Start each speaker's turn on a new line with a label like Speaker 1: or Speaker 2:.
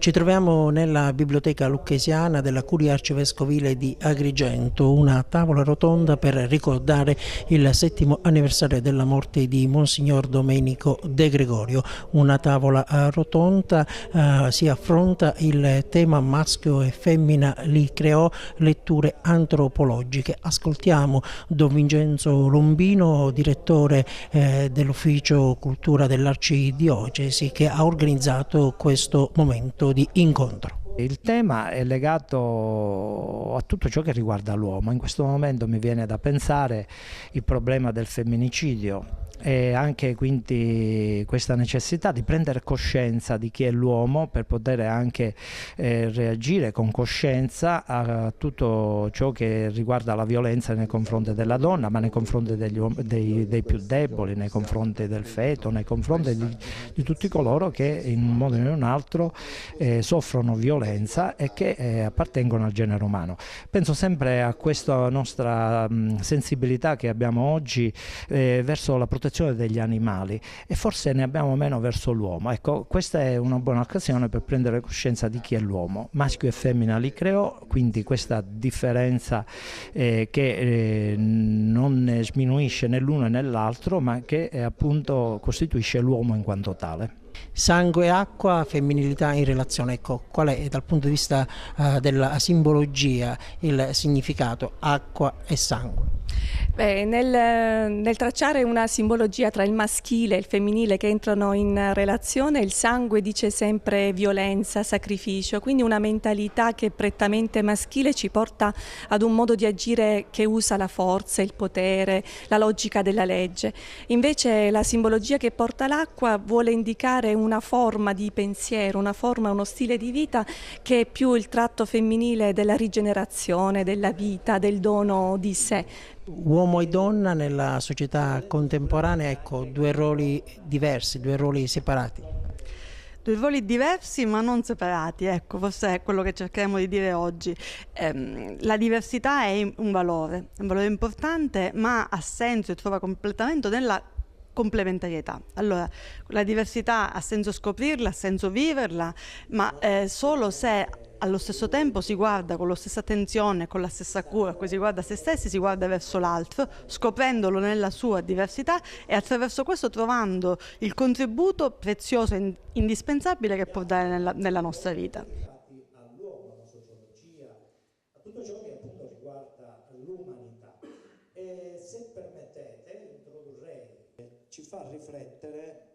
Speaker 1: Ci troviamo nella biblioteca lucchesiana della Curia Arcivescovile di Agrigento, una tavola rotonda per ricordare il 7° anniversario della morte di Monsignor Domenico De Gregorio. Una tavola rotonda si affronta il tema maschio e femmina li creò, letture antropologiche. Ascoltiamo Don Vincenzo Lombino, direttore dell'Ufficio Cultura dell'Arcidiocesi, che ha organizzato questo momento di incontro.
Speaker 2: Il tema è legato a tutto ciò che riguarda l'uomo. In questo momento mi viene da pensare il problema del femminicidio e anche quindi questa necessità di prendere coscienza di chi è l'uomo per poter anche reagire con coscienza a tutto ciò che riguarda la violenza nei confronti della donna, ma nei confronti dei più deboli, nei confronti del feto, nei confronti di tutti coloro che in un modo o in un altro soffrono violenza e che appartengono al genere umano. Penso sempre a questa nostra sensibilità che abbiamo oggi verso la protezione degli animali e forse ne abbiamo meno verso l'uomo. Ecco, questa è una buona occasione per prendere coscienza di chi è l'uomo. Maschio e femmina li creò, quindi questa differenza che non sminuisce né l'uno né l'altro, ma che appunto costituisce l'uomo in quanto tale.
Speaker 1: Sangue e acqua, femminilità in relazione, ecco, qual è dal punto di vista della simbologia il significato acqua e sangue?
Speaker 3: Nel tracciare una simbologia tra il maschile e il femminile che entrano in relazione, il sangue dice sempre violenza, sacrificio, quindi una mentalità che è prettamente maschile ci porta ad un modo di agire che usa la forza, il potere, la logica della legge. Invece la simbologia che porta l'acqua vuole indicare una forma di pensiero, una forma, uno stile di vita che è più il tratto femminile della rigenerazione, della vita, del dono di sé.
Speaker 1: Uomo e donna nella società contemporanea, ecco, due ruoli diversi, due ruoli separati.
Speaker 4: Due ruoli diversi ma non separati, ecco, forse è quello che cercheremo di dire oggi. La diversità è un valore importante, ma ha senso e trova completamento nella complementarietà. Allora, la diversità ha senso scoprirla, ha senso viverla, ma solo se allo stesso tempo si guarda con la stessa attenzione, con la stessa cura, cui si guarda se stessi, si guarda verso l'altro, scoprendolo nella sua diversità e attraverso questo trovando il contributo prezioso e indispensabile che può dare nella nostra vita.
Speaker 2: All'uomo, alla sociologia, a tutto ciò che appunto riguarda l'umanità. E se permettete, introdurrei, ci fa riflettere